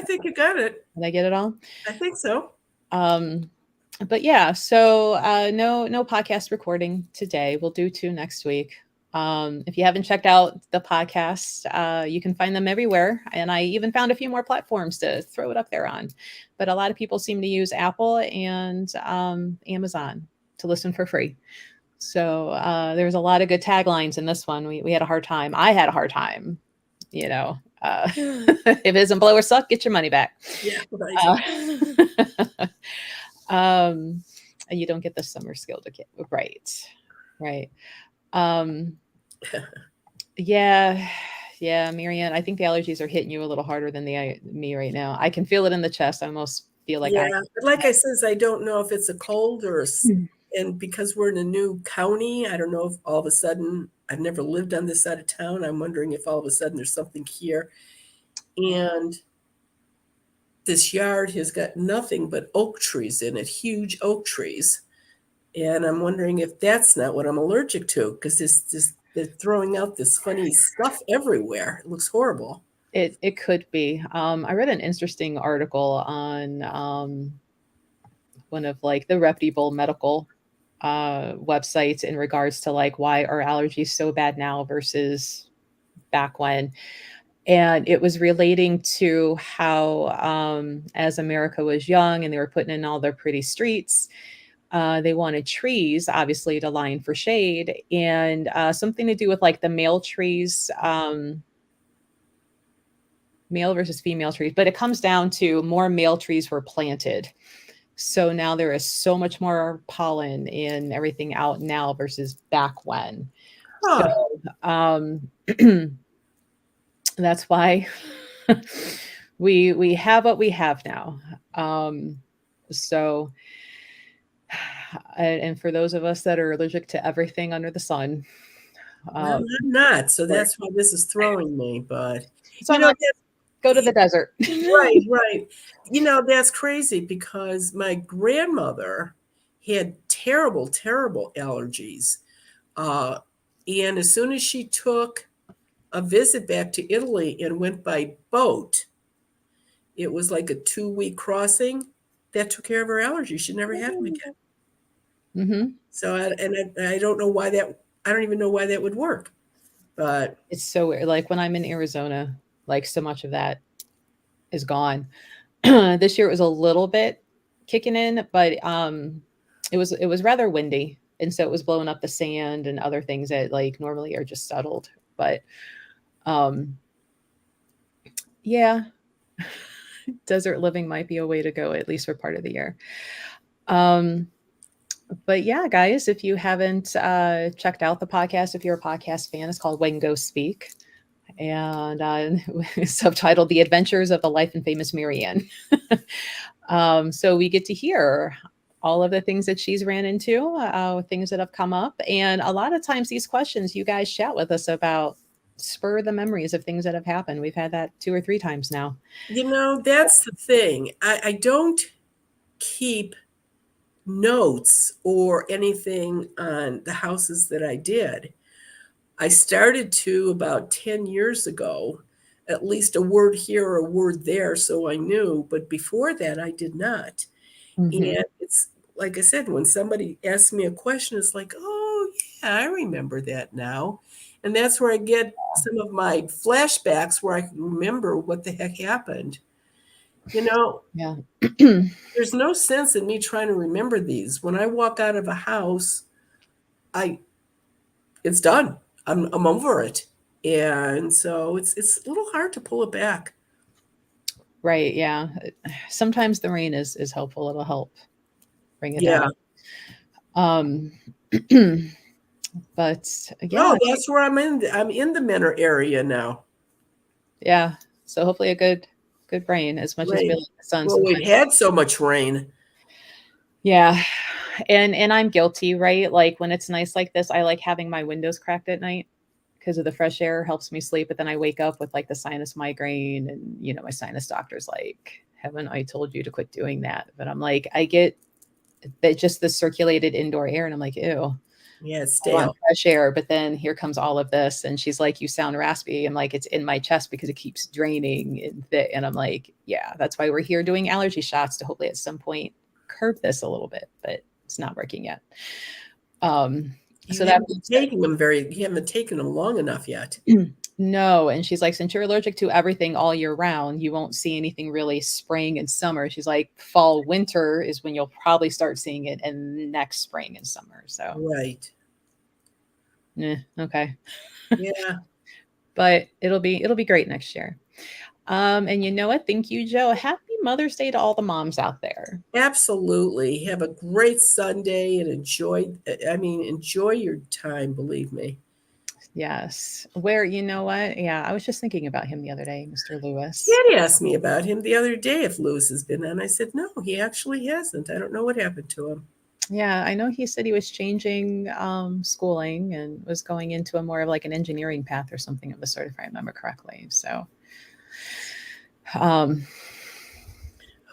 think you got it. Did I get it all? I think so. But yeah, so no podcast recording today. We'll do 2 next week. If you haven't checked out the podcast, you can find them everywhere. And I even found a few more platforms to throw it up there on. But a lot of people seem to use Apple and Amazon to listen for free. So there's a lot of good taglines in this one. We had a hard time. I had a hard time, you know. If it doesn't blow or suck, get your money back. Yeah, right. And you don't get the summer skill to get right. Yeah, Marianne, I think the allergies are hitting you a little harder than me right now. I can feel it in the chest. I almost feel like but like I says, I don't know if it's a cold or and because we're in a new county, I don't know if all of a sudden, I've never lived on this side of town. I'm wondering if all of a sudden there's something here. And this yard has got nothing but oak trees in it, huge oak trees. And I'm wondering if that's not what I'm allergic to, because they're throwing out this funny stuff everywhere. It looks horrible. It could be. I read an interesting article on one of like the reputable medical websites in regards to like why are allergies so bad now versus back when. And it was relating to how as America was young and they were putting in all their pretty streets, they wanted trees, obviously, to line for shade, and something to do with like the male trees, male versus female trees. But it comes down to more male trees were planted. So now there is so much more pollen and everything out now versus back when. Huh. So that's why we have what we have now. So and for those of us that are allergic to everything under the sun, Well, I'm not, so that's why this is throwing me. But so go to the desert. Right. That's crazy because my grandmother had terrible allergies. And as soon as she took a visit back to Italy and went by boat, it was like a 2-week crossing that took care of her allergies. She never had them again. Mm-hmm. So, I don't know why I don't even know why that would work, but it's so weird. Like when I'm in Arizona, like so much of that is gone. This year it was a little bit kicking in, but it was rather windy, and so it was blowing up the sand and other things that like normally are just settled. But yeah, desert living might be a way to go, at least for part of the year. But yeah, guys, if you haven't checked out the podcast, if you're a podcast fan, it's called When Ghosts Speak, and subtitled The Adventures of the Life and Famous Marianne. So we get to hear all of the things that she's ran into, things that have come up. And a lot of times these questions you guys chat with us about spur the memories of things that have happened. We've had that 2 or 3 times now. That's the thing. I don't keep notes or anything on the houses that I did. I started to about 10 years ago, at least a word here or a word there, so I knew. But before that, I did not. Mm-hmm. And it's like I said, when somebody asks me a question, it's like, oh, yeah, I remember that now. And that's where I get some of my flashbacks where I can remember what the heck happened. Yeah. There's no sense in me trying to remember these. When I walk out of a house, it's done. I'm over it. And so it's a little hard to pull it back. Right. Yeah. Sometimes the rain is helpful. It'll help bring it Yeah. down. But yeah. Oh, that's where I'm in the Menor area now. Yeah. So hopefully a good Good brain, as much as we Rain. like the sun Well, we've sometimes. had so much rain. Yeah. And I'm guilty, right? Like when it's nice like this, I like having my windows cracked at night because of the fresh air helps me sleep. But then I wake up with like the sinus migraine, and my sinus doctor's like, haven't I told you to quit doing that? But I'm like, I get that just the circulated indoor air, and I'm like, ew, Yeah, it's I want stale. fresh air. But then here comes all of this, and she's like, you sound raspy. I'm like, it's in my chest because it keeps draining and I'm like, yeah, that's why we're here doing allergy shots to hopefully at some point curb this a little bit, but it's not working yet. So that being said, You haven't taken them long enough yet. no. And she's like, since you're allergic to everything all year round, you won't see anything really spring and summer. She's like, fall, winter is when you'll probably start seeing it, and next spring and summer. So, Right. okay. Yeah. But it'll be great next year. And you know what? Thank you, Joe. Happy Mother's Day to all the moms out there. Absolutely. Have a great Sunday and enjoy your time, believe me. Yes. Where, you know what? Yeah, I was just thinking about him the other day, Mr. Lewis. Daddy asked me about him the other day if Lewis has been on. I said, no, he actually hasn't. I don't know what happened to him. Yeah, I know he said he was changing schooling and was going into a more of like an engineering path or something of the sort, if I remember correctly. So,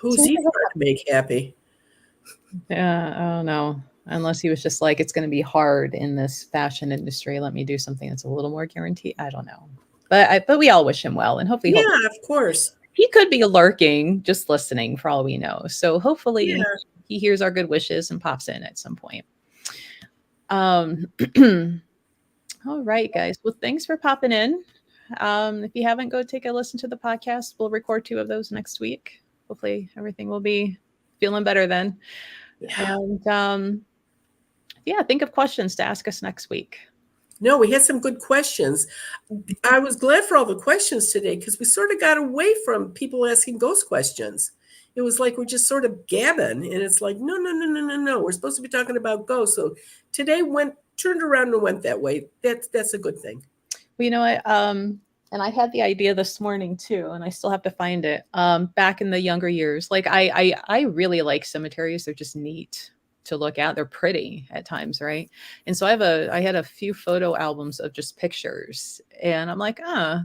Who's he trying to make happy? yeah, I don't know. Unless he was just like, it's going to be hard in this fashion industry. Let me do something that's a little more guaranteed. I don't know. But we all wish him well, and hopefully Yeah, of course. he could be lurking, just listening for all we know. So hopefully Yeah. he hears our good wishes and pops in at some point. All right, guys. Well, thanks for popping in. If you haven't, go take a listen to the podcast. We'll record 2 of those next week. Hopefully everything will be feeling better then. Yeah. And yeah, think of questions to ask us next week. No, we had some good questions. I was glad for all the questions today because we sort of got away from people asking ghost questions. It was like we're just sort of gabbing, and it's like, no. We're supposed to be talking about ghosts. So today turned around and went that way. That's a good thing. Well, you know what? And I had the idea this morning too, and I still have to find it. Back in the younger years, like I really like cemeteries. They're just neat to look at. They're pretty at times, right? And so I had a few photo albums of just pictures, and I'm like,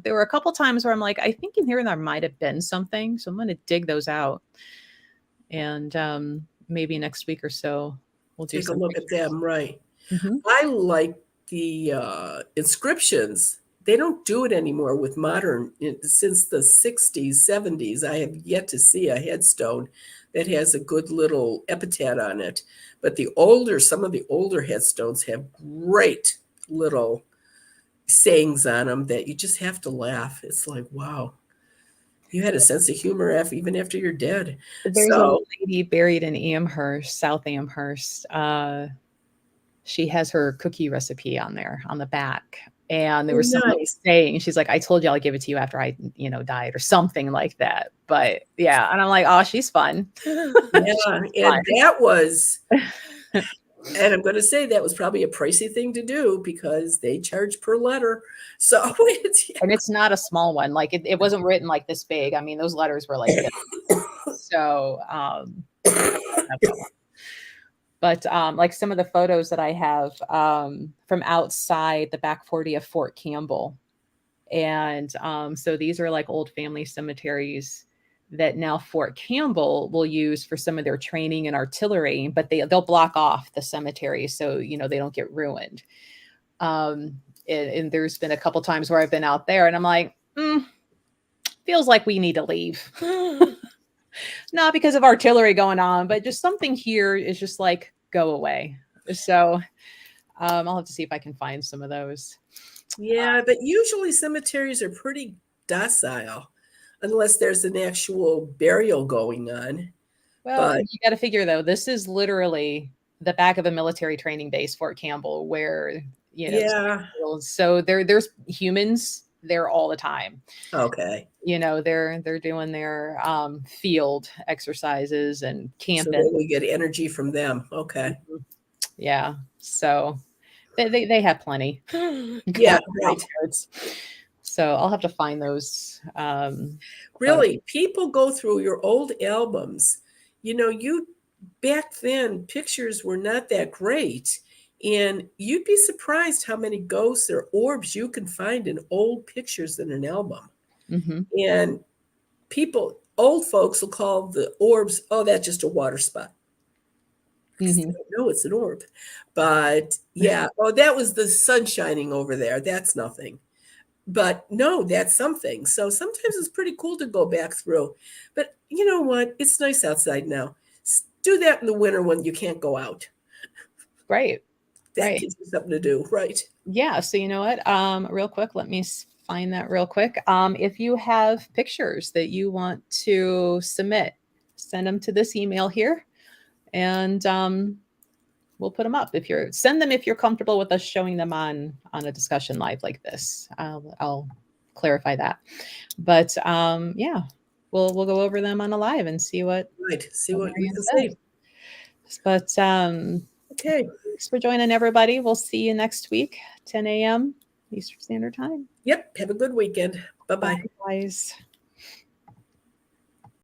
there were a couple times where I'm like, I think in here there might have been something, so I'm going to dig those out, and maybe next week or so we'll do Take a look at them, right? Mm-hmm. I like the inscriptions. They don't do it anymore with modern. Since the 60s, 70s, I have yet to see a headstone that has a good little epitaph on it. But some of the older headstones have great little sayings on them that you just have to laugh. It's like, wow, you had a sense of humor even after you're dead. There's a lady buried in Amherst, South Amherst. She has her cookie recipe on there on the back. And there was something saying, she's like, I told you I'll give it to you after I, died or something like that. But yeah. And I'm like, oh, she's fun. Yeah. And that was, and I'm going to say that was probably a pricey thing to do because they charge per letter. So and it's not a small one. Like it wasn't written like this big. I mean, those letters were like this. So, but like some of the photos that I have from outside the back 40 of Fort Campbell. And so these are like old family cemeteries that now Fort Campbell will use for some of their training and artillery, but they'll block off the cemetery so, they don't get ruined. And there's been a couple times where I've been out there and I'm like, feels like we need to leave. Not because of artillery going on, but just something here is just like, go away. So I'll have to see if I can find some of those. Yeah, but usually cemeteries are pretty docile unless there's an actual burial going on. Well, you got to figure though, this is literally the back of a military training base, Fort Campbell, where, so there's humans there all the time. Okay. They're doing their field exercises and camping. So we get energy from them. Okay. Yeah. So they have plenty. Yeah. Right. So I'll have to find those. Really, people go through your old albums. You back then pictures were not that great, and you'd be surprised how many ghosts or orbs you can find in old pictures in an album. Mm-hmm. And old folks will call the orbs, oh, that's just a water spot. Mm-hmm. No, it's an orb. But yeah, oh, that was the sun shining over there. That's nothing. But no, that's something. So sometimes it's pretty cool to go back through. But you know what? It's nice outside now. Do that in the winter when you can't go out. Right. That Right. gives you something to do, right? Yeah. So you know what? Real quick, let me find that real quick. If you have pictures that you want to submit, send them to this email here, and we'll put them up. Send them if you're comfortable with us showing them on a discussion live like this. I'll clarify that. But yeah, we'll go over them on a live and see what We can say. But okay. Thanks for joining, everybody. We'll see you next week, 10 a.m. Eastern Standard Time. Yep. Have a good weekend. Bye-bye. Bye, guys.